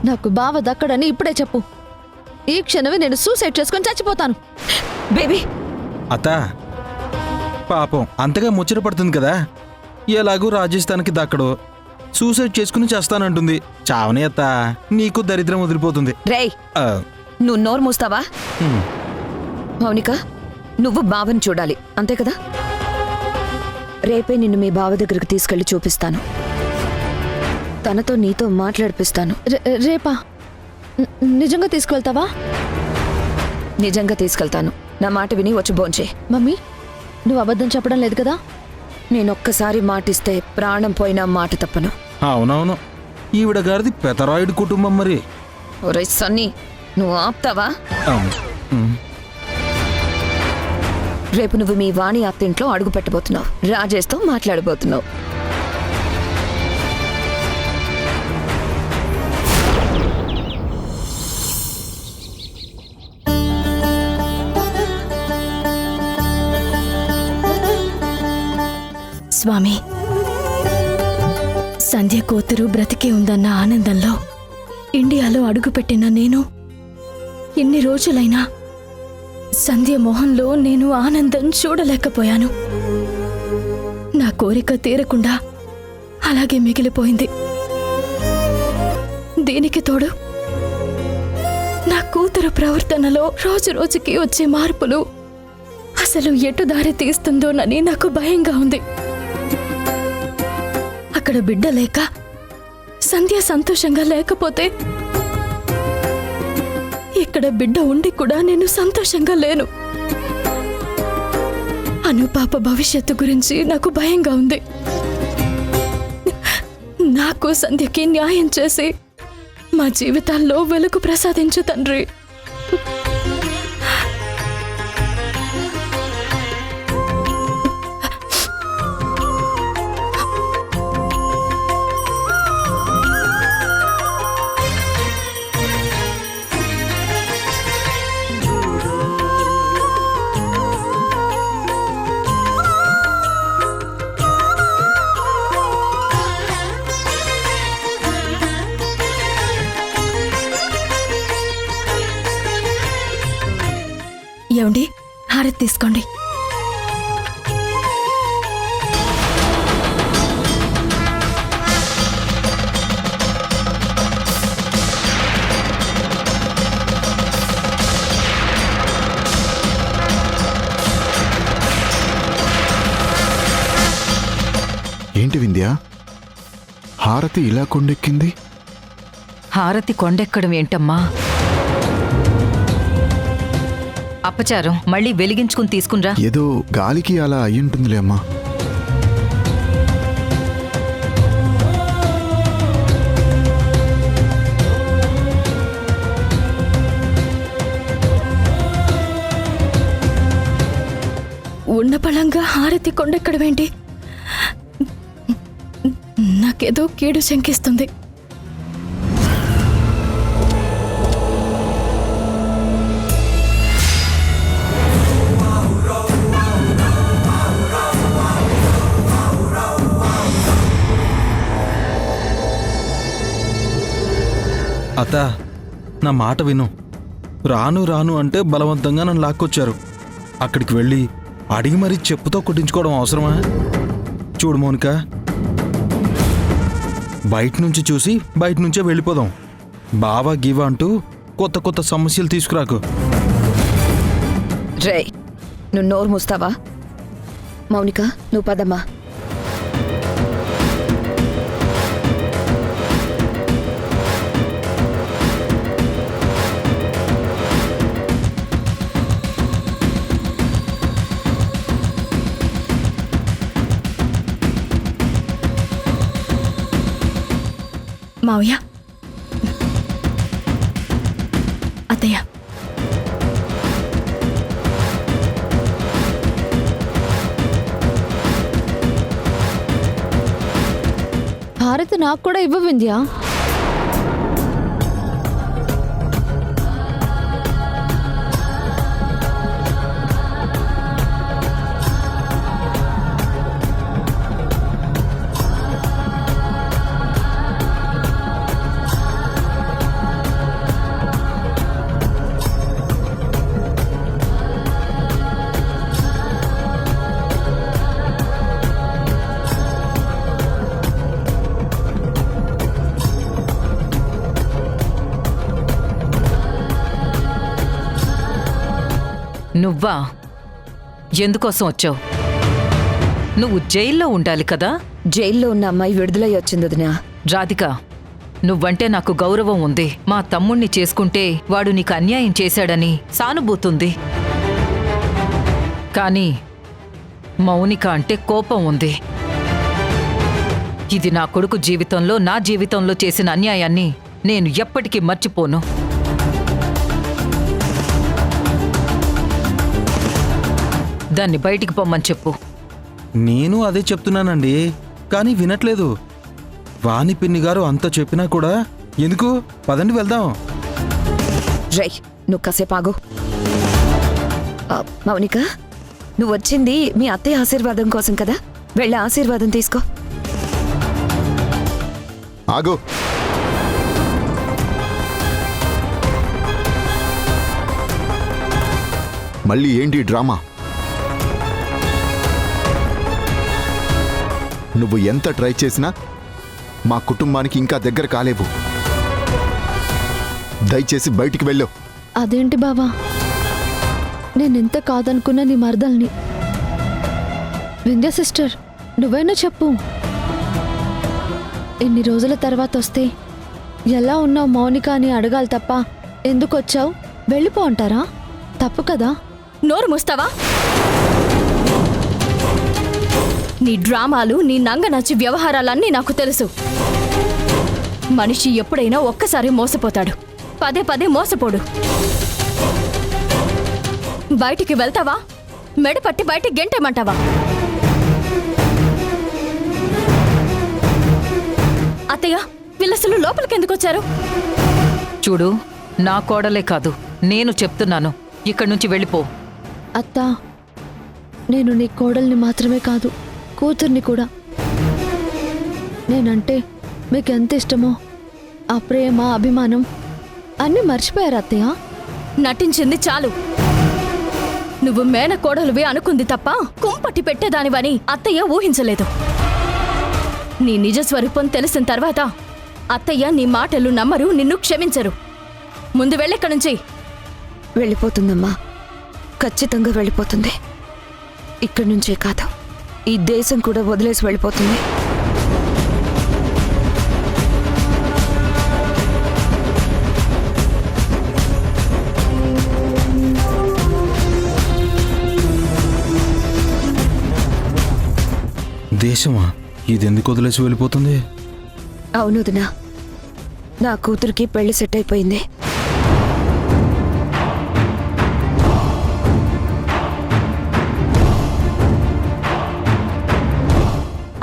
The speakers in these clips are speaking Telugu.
నాకు బావ దక్కడని ఇప్పుడే చెప్పు. ఈ క్షణమే నేను సూసైడ్ చేసుకొని చచ్చిపోతాను. బేబీ అత్త పాపం అంతగా ముచ్చట పడుతుంది కదా. ఎలాగూ రాజస్థాన్కి దక్కడు, సూసైడ్ చేసుకుని చేస్తానంటుంది. చావని అత్త, నీకు దరిద్రం వదిలిపోతుంది. రేయ్ నువ్వు నోరు మూస్తావా? మౌనిక, నువ్వు బావని చూడాలి అంతే కదా? రేపే నిన్ను మీ బావ దగ్గరికి తీసుకెళ్లి చూపిస్తాను. తనతో నీతో మాట్లాడిపిస్తాను. రేపా? నిజంగా తీసుకువెళ్తావా? నిజంగా తీసుకెళ్తాను. నా మాట విని వచ్చి భోంచే. మమ్మీ, నువ్వు అబద్ధం చెప్పడం లేదు కదా? నేనొక్కసారి మాటిస్తే ప్రాణం పోయినా మాట తప్పను. అవునవును, ఈవిడ గారిది పెతరాయుడు కుటుంబం మరి. ఒరే సన్నీ, నువ్వు ఆపుతావా? రేపు నువ్వు మీ వాణి అత్తింట్లో అడుగు పెట్టబోతున్నావు. రాజేష్తో మాట్లాడబోతున్నావు. స్వామి, సంధ్య కూతురు బ్రతికే ఉందన్న ఆనందంలో ఇండియాలో అడుగుపెట్టిన నేను ఎన్ని రోజులైనా సంధ్య మొహంలో నేను ఆనందం చూడలేకపోయాను. నా కోరిక తీరకుండా అలాగే మిగిలిపోయింది. దీనికి తోడు నా కూతురు ప్రవర్తనలో రోజు రోజుకి వచ్చే మార్పులు అసలు ఎటు దారి తీస్తుందోనని నాకు భయంగా ఉంది. అక్కడ బిడ్డ లేక సంధ్య సంతోషంగా లేకపోతే ఇక్కడ బిడ్డ ఉండి కూడా నేను సంతోషంగా లేను. అనుపాప భవిష్యత్తు గురించి నాకు భయంగా ఉంది. నాకు సంధ్యకి న్యాయం చేసి మా జీవితాల్లో వెలుగు ప్రసాదించు తండ్రి. ఏమండి, హారతి తీసుకోండి. ఏంటి వింధ్య, హారతి ఇలా కొండెక్కింది? హారతి కొండెక్కడం ఏంటమ్మా? అపచారం మళ్ళీ వెలిగించుకుని తీసుకునిరా. ఏదో గాలికి అలా అయ్యుంటుందిలే అమ్మా. ఉన్న పళంగా హారతి కొండెక్కడమేంటి? నాకేదో కీడు శంకిస్తుంది. అత్త, నా మాట విను. రాను రాను అంటే బలవంతంగా నన్ను లాక్కొచ్చారు. అక్కడికి వెళ్ళి అడిగి మరీ చెప్పుతో కొట్టించుకోవడం అవసరమా? చూడు మౌనిక, బయట నుంచి చూసి బయట నుంచే వెళ్ళిపోదాం. బావా గీవా అంటూ కొత్త కొత్త సమస్యలు తీసుకురాకు. రే, నువ్వు నోరు మూస్తావా? మౌనిక, నువ్వు పదమ్మా. మావయ్య, అత్తయ్య, భారత్ నాకు కూడా ఇవ్వ వింధ్యా. నువ్వా? ఎందుకోసం వచ్చావు? నువ్వు జైల్లో ఉండాలి కదా? జైల్లో ఉన్న అమ్మాయి విడుదలై వచ్చింది వదినా. రాధిక, నువ్వంటే నాకు గౌరవం ఉంది. మా తమ్ముణ్ణి చేసుకుంటే వాడు నీకు అన్యాయం చేశాడని సానుభూతుంది. కానీ మౌనిక అంటే కోపం ఉంది. ఇది నా కొడుకు జీవితంలో, నా జీవితంలో చేసిన అన్యాయాన్ని నేను ఎప్పటికీ మర్చిపోను. దాన్ని బయటికి పొమ్మని చెప్పు. నేను అదే చెప్తున్నానండి, కానీ వినట్లేదు. వాణి పిన్ని గారు అంత చెప్పినా కూడా ఎందుకు? పదండి వెళ్దాం. రై, నువ్వు కాసేపు ఆగు. మౌనిక, నువ్వు వచ్చింది మీ అత్తయ్య ఆశీర్వాదం కోసం కదా, వెళ్ళి ఆశీర్వాదం తీసుకో. ఆగు. మళ్ళీ ఏంటి డ్రామా? నువ్వు ఎంత ట్రై చేసినా మా కుటుంబానికి ఇంకా దగ్గర కాలేవు. దయచేసి బయటికి వెళ్ళు. అదేంటి బావా, నేనెంత కాదనుకున్నా నీ మరదల్ని. వింధ్య సిస్టర్, నువ్వైనా చెప్పు. ఇన్ని రోజుల తర్వాత వస్తే ఎలా ఉన్నావు మౌనిక అని అడగాలి తప్ప ఎందుకు వచ్చావు వెళ్ళిపో అంటారా? తప్పు కదా. నోరు మూస్తావా? నీ డ్రామాలు, నీ నంగనచ్చి వ్యవహారాలన్నీ నాకు తెలుసు. మనిషి ఎప్పుడైనా ఒక్కసారి మోసపోతాడు, పదే పదే మోసపోడు. బయటికి వెళ్తావా? మెడపట్టి బయటికి గెంటేమంటావా? అత్తయ్య, వీళ్ళసలు లోపలికి ఎందుకు వచ్చారు? చూడు, నా కోడలే కాదు, నేను చెప్తున్నాను. ఇక్కడి నుంచి వెళ్ళిపో. అత్తా, నేను నీ కోడల్ని మాత్రమే కాదు, కూతుర్ని కూడా. నేనంటే మీకు ఎంత ఇష్టమో ఆ ప్రేమ, అభిమానం అన్నీ మర్చిపోయారు అత్తయ్య. నటించింది చాలు. నువ్వు మేనకోడలువే అనుకుంది తప్ప కుంపట్టి పెట్టేదానివని అత్తయ్య ఊహించలేదు. నీ నిజ స్వరూపం తెలిసిన తర్వాత అత్తయ్య నీ మాటలు నమ్మరు, నిన్ను క్షమించరు. ముందు వెళ్ళెక్కడి నుంచి. వెళ్ళిపోతుందమ్మా, ఖచ్చితంగా వెళ్ళిపోతుంది. ఇక్కడి నుంచే కాదు, ఈ దేశం కూడా వదిలేసి వెళ్ళిపోతుంది. దేశమా? ఇది ఎందుకు వదిలేసి వెళ్ళిపోతుంది? అవును వదినా, నా కూతురికి పెళ్లి సెట్ అయిపోయింది.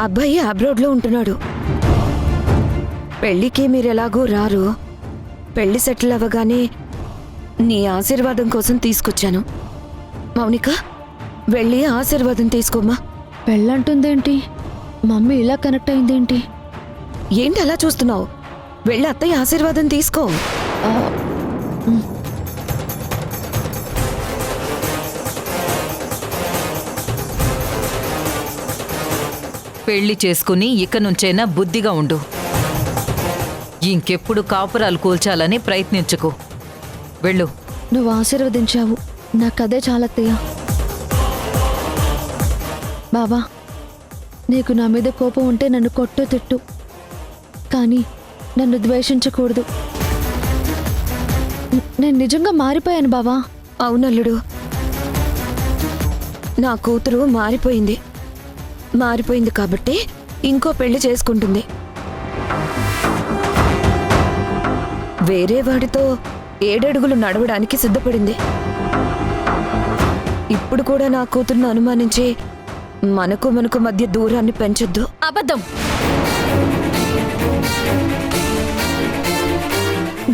అబ్బాయి అబ్రాడ్లో ఉంటున్నాడు. పెళ్లికి మీరెలాగూ రారు. పెళ్లి సెటిల్ అవ్వగానే నీ ఆశీర్వాదం కోసం తీసుకొచ్చాను. మౌనిక, వెళ్ళి ఆశీర్వాదం తీసుకోమ్మా. పెళ్ళంటుందేంటి? మమ్మీ ఇలా కనెక్ట్ అయిందేంటి? ఏంటి అలా చూస్తున్నావు? వెళ్ళి అత్తయ్య ఆశీర్వాదం తీసుకో. పెళ్లి చేసుకుని ఇక నుంచైనా బుద్ధిగా ఉండు. ఇంకెప్పుడు కాపురాలు కూల్చాలని ప్రయత్నించుకో. వెళ్ళు. నువ్వు ఆశీర్వదించావు, నాకదే చాలత్తయ్య. బాబా, నీకు నా మీద కోపం ఉంటే నన్ను కొట్టు తిట్టు, కానీ నన్ను ద్వేషించకూడదు. నేను నిజంగా మారిపోయాను బావా. అవునల్లుడు, నా కూతురు మారిపోయింది. మారిపోయింది కాబట్టి ఇంకో పెళ్లి చేసుకుంటుంది. వేరే వాడితో 7 అడుగులు నడవడానికి సిద్ధపడింది. ఇప్పుడు కూడా నా కూతురును అనుమానించి మనకు మధ్య దూరాన్ని పెంచొద్దు. అబద్ధం.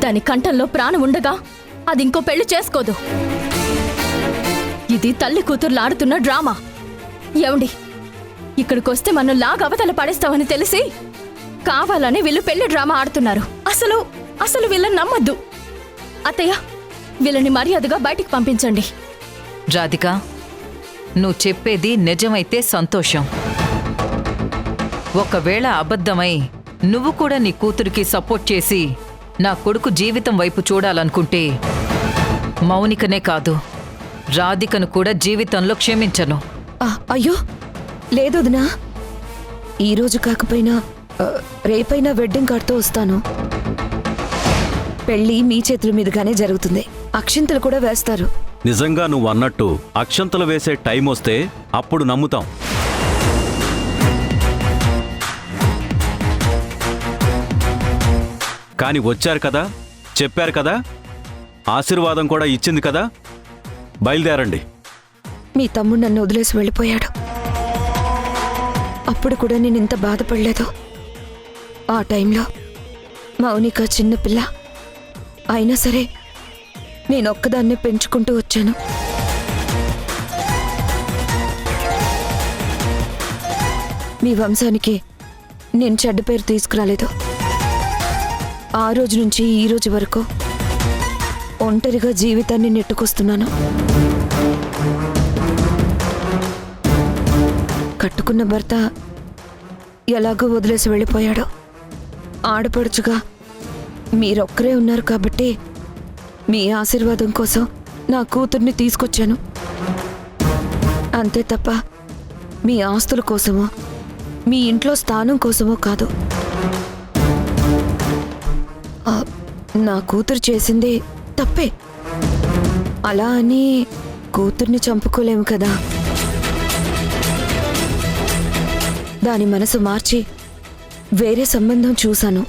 దాని కంఠంలో ప్రాణం ఉండగా అది ఇంకో పెళ్లి చేసుకోదు. ఇది తల్లి కూతుర్లాడుతున్న డ్రామా. ఏమండి, ఇక్కడికొస్తే మనం లాగా అవతల పడేస్తామని తెలిసి కావాలని వీళ్ళు పెళ్లి డ్రామా ఆడుతున్నారు. అసలు వీళ్ళని నమ్మద్దు. అత్తయ్య, వీళ్ళని మర్యాదగా బయటికి పంపించండి. రాధిక, నువ్వు చెప్పేది నిజమైతే సంతోషం. ఒకవేళ అబద్ధమై నువ్వు కూడా నీ కూతురికి సపోర్ట్ చేసి నా కొడుకు జీవితం వైపు చూడాలనుకుంటే మౌనికనే కాదు, రాధికను కూడా జీవితంలో క్షమించను. అయ్యో లేదు వదినా, ఈరోజు కాకపోయినా రేపైనా వెడ్డింగ్ కార్డ్తో వస్తాను. పెళ్ళి మీ చేతుల మీదుగానే జరుగుతుంది, అక్షింతలు కూడా వేస్తారు. నిజంగా నువ్వు అన్నట్టు అక్షంతలు వేసే టైం వస్తే అప్పుడు నమ్ముతాం. కాని వచ్చారు కదా, చెప్పారు కదా, ఆశీర్వాదం కూడా ఇచ్చింది కదా, బయలుదేరండి. మీ తమ్ముడు నన్ను వదిలేసి వెళ్ళిపోయాడు. అప్పుడు కూడా నేను ఇంత బాధపడలేదు. ఆ టైంలో మౌనిక చిన్నపిల్ల అయినా సరే నేను ఒక్కదాన్నే పెంచుకుంటూ వచ్చాను. మీ వంశానికి నేను చెడ్డ పేరు తీసుకురాలేదు. ఆ రోజు నుంచి ఈ రోజు వరకు ఒంటరిగా జీవితాన్ని నెట్టుకొస్తున్నాను. కట్టుకున్న భర్త ఎలాగో వదిలేసి వెళ్ళిపోయాడు. ఆడపడుచుగా మీరొక్కరే ఉన్నారు కాబట్టి మీ ఆశీర్వాదం కోసం నా కూతుర్ని తీసుకొచ్చాను. అంతే తప్ప మీ ఆస్తుల కోసమో మీ ఇంట్లో స్థానం కోసమో కాదు. నా కూతురు చేసింది తప్పే, అలా అని కూతుర్ని చంపుకోలేము కదా. దాని మనసు మార్చి వేరే సంబంధం చూశాను.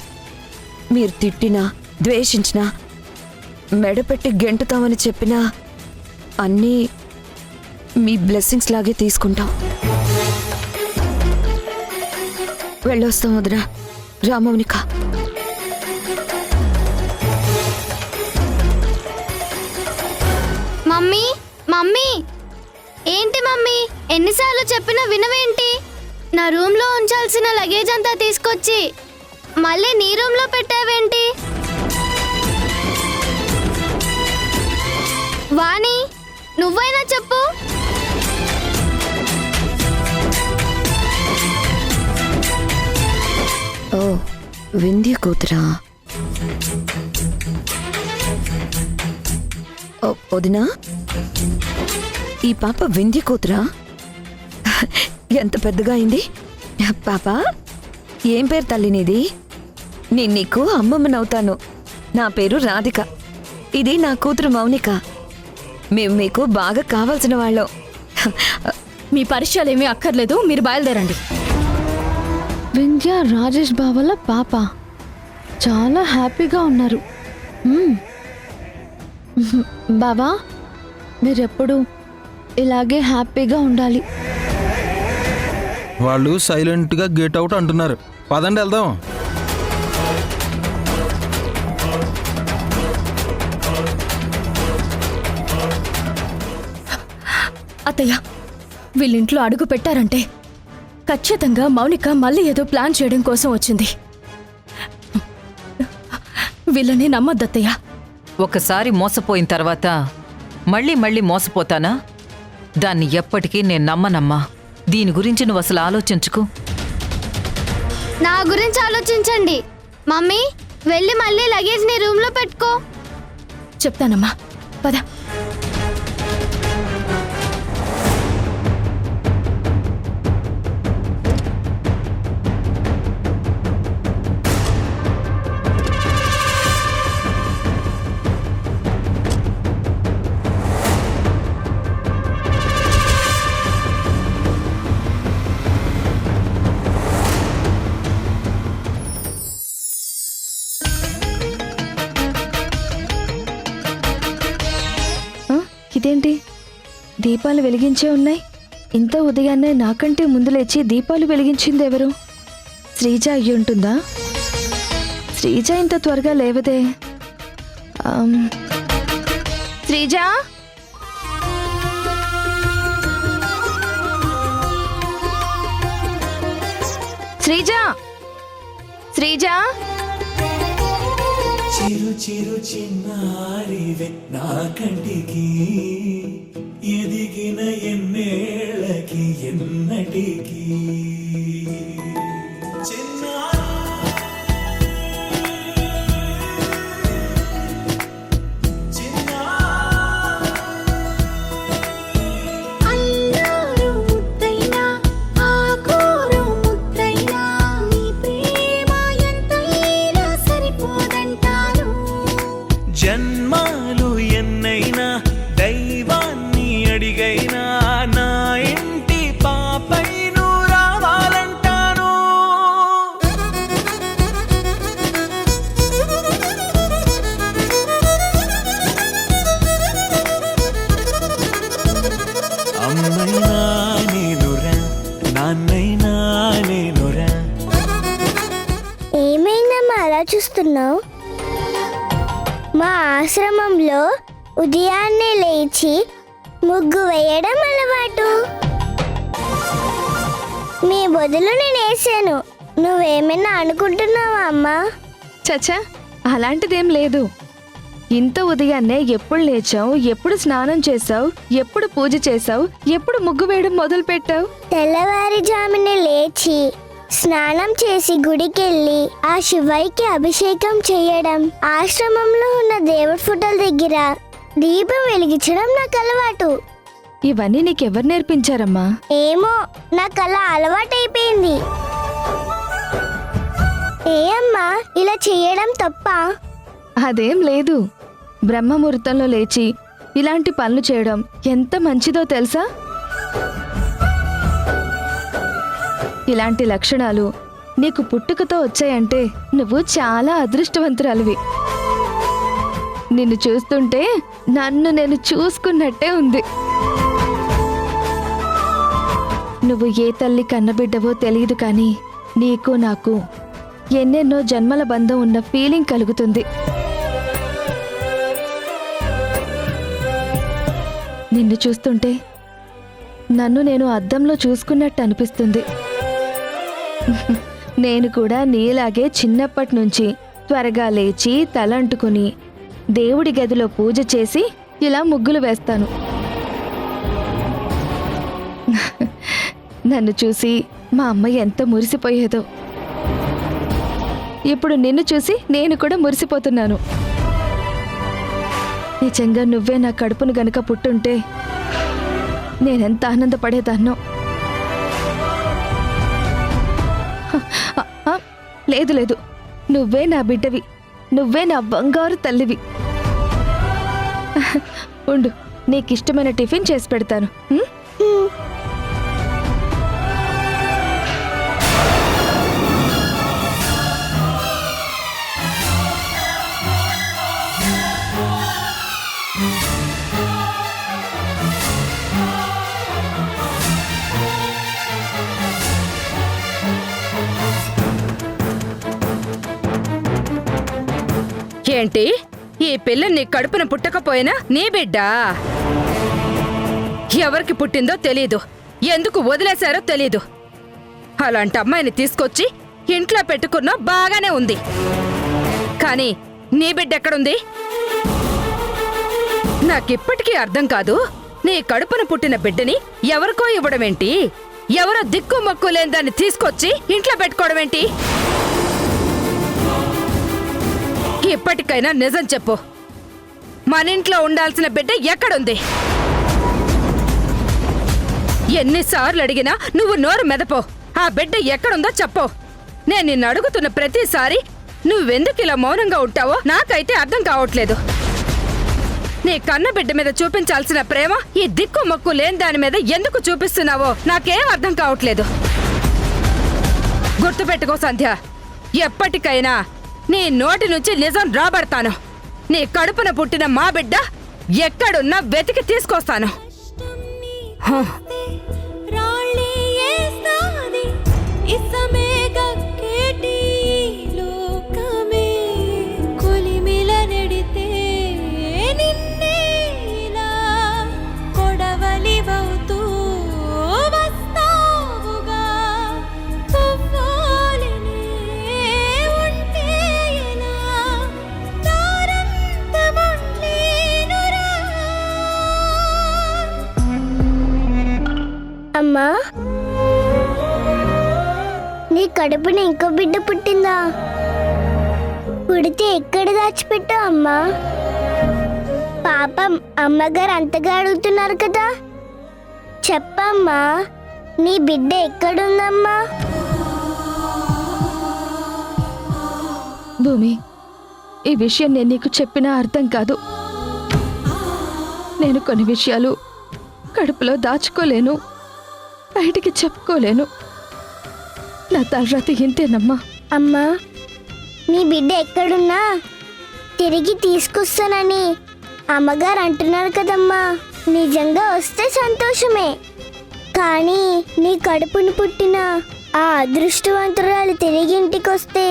మీరు తిట్టినా ద్వేషించినా మెడపెట్టి గెంటుతామని చెప్పినా అన్నీ మీ బ్లెస్సింగ్స్ లాగే తీసుకుంటాం. వెళ్ళొస్తాం వదినా. రామౌనిక, మమ్మీ మమ్మీ ఏంటి మమ్మీ, ఎన్నిసార్లు చెప్పినా వినవేంటి? నా రూమ్ లో ఉంచాల్సిన లగేజ్ అంతా తీసుకొచ్చి మళ్ళీ నీ రూమ్ లో పెట్టావేంటి? వాణి, నువ్వైనా చెప్పు. ఓ వింధ్య కూతురా. వదినా, ఈ పాప వింధ్య కూతురా? ఎంత పెద్దగా అయింది పాప. ఏం పేరు తల్లి నీది? నేను నీకు అమ్మమ్మనవుతాను. నా పేరు రాధిక. ఇది నా కూతురు మౌనిక. మేము మీకు బాగా కావాల్సిన వాళ్ళం. మీ పరిచయాలు ఏమీ అక్కర్లేదు, మీరు బయలుదేరండి. వింధ్య రాజేష్ బావల పాప చాలా హ్యాపీగా ఉన్నారు. బావా, మీరెప్పుడు ఇలాగే హ్యాపీగా ఉండాలి. వాళ్ళు సైలెంట్గా గేట్ అవుట్ అంటున్నారు. పదండి వెళ్దాం. అత్తయ్య, వీళ్ళింట్లో అడుగు పెట్టారంటే ఖచ్చితంగా మౌనిక మళ్ళీ ఏదో ప్లాన్ చేయడం కోసం వచ్చింది. వీళ్ళని నమ్మొద్దత్తయ్య. ఒకసారి మోసపోయిన తర్వాత మళ్ళీ మళ్ళీ మోసపోతానా? దాన్ని ఎప్పటికీ నేను నమ్మనమ్మా. దీని గురించి నువ్వు అసలు ఆలోచించుకు. నా గురించి ఆలోచించండి. మమ్మీ, వెళ్ళి మళ్ళీ లగేజ్ నీ రూమ్ లో పెట్టుకో. చెప్తానమ్మా, పద. ఇదేంటి, దీపాలు వెలిగించే ఉన్నాయి? ఇంత ఉదయాన్నే నాకంటే ముందు లేచి దీపాలు వెలిగించింది ఎవరు? శ్రీజ అయ్యి ఉంటుందా? శ్రీజ ఇంత త్వరగా లేవదే. శ్రీజ, శ్రీజ, శ్రీజ. చిరు చిరు చిన్నారివే నా కంటికి, ఎదిగిన ఎన్నేళ్ళకి ఎన్నటికి. జన్మాలు ఎన్నైనా దైవాన్ని అడిగైనా నా ఇంటి పాపై నువ్వు రావాలంటాను. అమ్మైనా నేనురా, నాన్నైనా నేనురా. ఏమైందమ్మా అలా చూస్తున్నావు? మా ఆశ్రమంలో ఉదయాన్నే లేచి ముగ్గు వేయడం అలవాటు. మీ బదులు నేను వేసాను. నువ్వేమైనా అనుకుంటున్నావా అమ్మా? చచ్చా, అలాంటిదేం లేదు. ఇంత ఉదయాన్నే ఎప్పుడు లేచావు, ఎప్పుడు స్నానం చేసావు, ఎప్పుడు పూజ చేసావు, ఎప్పుడు ముగ్గు వేయడం మొదలు పెట్టావు? తెల్లవారుజామునే లేచి స్నానం చేసి గుడికెళ్ళి ఆ శివయ్యకి అభిషేకం చేయడం, ఆశ్రమంలో ఉన్న దేవుడి ఫోటోల దగ్గర దీపం వెలిగించడం నాకు అలవాటు. ఇవన్నీ నీకెవరు నేర్పించారమ్మా? ఏమో, నాకు అలా అలవాటైపోయింది. ఏ అమ్మా, ఇలా చేయడం తప్పా? అదేం లేదు. బ్రహ్మముహూర్తంలో లేచి ఇలాంటి పనులు చేయడం ఎంత మంచిదో తెలుసా? ఇలాంటి లక్షణాలు నీకు పుట్టుకతో వచ్చాయంటే నువ్వు చాలా అదృష్టవంతురాలివి. నిన్ను చూస్తుంటే నన్ను నేను చూసుకున్నట్టే ఉంది. నువ్వు ఏ తల్లి కన్నబిడ్డవో తెలియదు, కానీ నీకు నాకు ఎన్నెన్నో జన్మల బంధం ఉన్న ఫీలింగ్ కలుగుతుంది. నిన్ను చూస్తుంటే నన్ను నేను అద్దంలో చూసుకున్నట్టు అనిపిస్తుంది. నేను కూడా నీలాగే చిన్నప్పటి నుంచి త్వరగా లేచి తలంటుకుని దేవుడి గదిలో పూజ చేసి ఇలా ముగ్గులు వేస్తాను. నన్ను చూసి మా అమ్మ ఎంత మురిసిపోయేదో. ఇప్పుడు నిన్ను చూసి నేను కూడా మురిసిపోతున్నాను. నిజంగా నువ్వే నా కడుపును గనక పుట్టుంటే నేనెంత ఆనందపడేదాన్నో. లేదు లేదు, నువ్వే నా బిడ్డవి, నువ్వే నా బంగారు తల్లివి. ఉండు, నీకిష్టమైన టిఫిన్ చేసి పెడతాను. ఏంటి, ఈ పిల్ల నీ కడుపున పుట్టకపోయినా నీ బిడ్డ? ఎవరికి పుట్టిందో తెలీదు, ఎందుకు వదిలేశారో తెలీదు. అలాంటి అమ్మాయిని తీసుకొచ్చి ఇంట్లో పెట్టుకున్నా బాగానే ఉంది, కానీ నీ బిడ్డ ఎక్కడుంది? నాకిప్పటికీ అర్థం కాదు. నీ కడుపున పుట్టిన బిడ్డని ఎవరికో ఇవ్వడమేంటి? ఎవరో దిక్కు మొక్కు లేని దాన్ని తీసుకొచ్చి ఇంట్లో పెట్టుకోవడమేంటి? ఇప్పటికైనా నిజం చెప్పు, మన ఇంట్లో ఉండాల్సిన బిడ్డ ఎక్కడుంది? ఎన్నిసార్లు అడిగినా నువ్వు నోరు మెదపో. ఆ బిడ్డ ఎక్కడుందో చెప్పు. నేను నిన్ను అడుగుతున్న ప్రతిసారి నువ్వెందుకు ఇలా మౌనంగా ఉంటావో నాకైతే అర్థం కావట్లేదు. నీ కన్న బిడ్డ మీద చూపించాల్సిన ప్రేమ ఈ దిక్కు మొక్కు లేని దాని మీద ఎందుకు చూపిస్తున్నావో నాకేం అర్థం కావట్లేదు. గుర్తుపెట్టుకో సంధ్య, ఎప్పటికైనా నీ నోటి నుంచి నిజం రాబడతాను. నీ కడుపున పుట్టిన మా బిడ్డ ఎక్కడున్నా వెతికి తీసుకొస్తాను. అమ్మా, నీ కడుపున ఇంకో బిడ్డ పుట్టిందా? పుడితే ఎక్కడ దాచిపెట్టావు అమ్మా? పాపం అమ్మగారు అంతగా అడుగుతున్నారు కదా, చెప్పమ్మా, నీ బిడ్డ ఎక్కడుందమ్మా? భూమి, ఈ విషయం నేను నీకు చెప్పినా అర్థం కాదు. నేను కొన్ని విషయాలు కడుపులో దాచుకోలేను, బయటికి చెప్పుకోలేను. నా తలరాతి ఇంతేనమ్మా. అమ్మా, నీ బిడ్డ ఎక్కడున్నా తిరిగి తీసుకొస్తానని అమ్మగారు అంటున్నారు కదమ్మా. నిజంగా వస్తే సంతోషమే, కానీ నీ కడుపును పుట్టిన ఆ అదృష్టవంతురాలు తిరిగి ఇంటికి వస్తే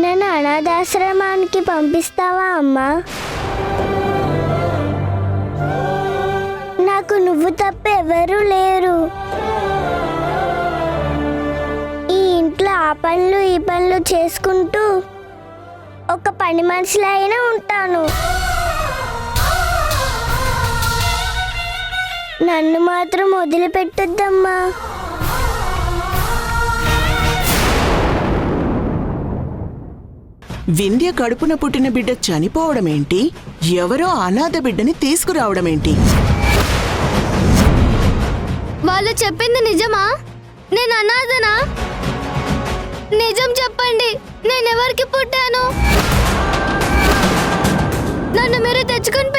నన్ను అనాథాశ్రమానికి పంపిస్తావా అమ్మా? నాకు నువ్వు తప్ప ఎవరూ లేరు. ఈ ఇంట్లో ఆ పనులు ఈ పనులు చేసుకుంటూ ఒక పని మనిషిలా అయినా ఉంటాను. నన్ను మాత్రం వదిలిపెట్టొద్దమ్మా. వింధ్య కడుపున పుట్టిన బిడ్డ చనిపోవడమేంటి? ఎవరో అనాథ బిడ్డని తీసుకురావడమేంటి? వాళ్ళు చెప్పింది నిజమా? నేను అనాథనా? నిజం చెప్పండి, నేనెవరికి పుట్టాను? నన్ను మీరు తెచ్చుకొని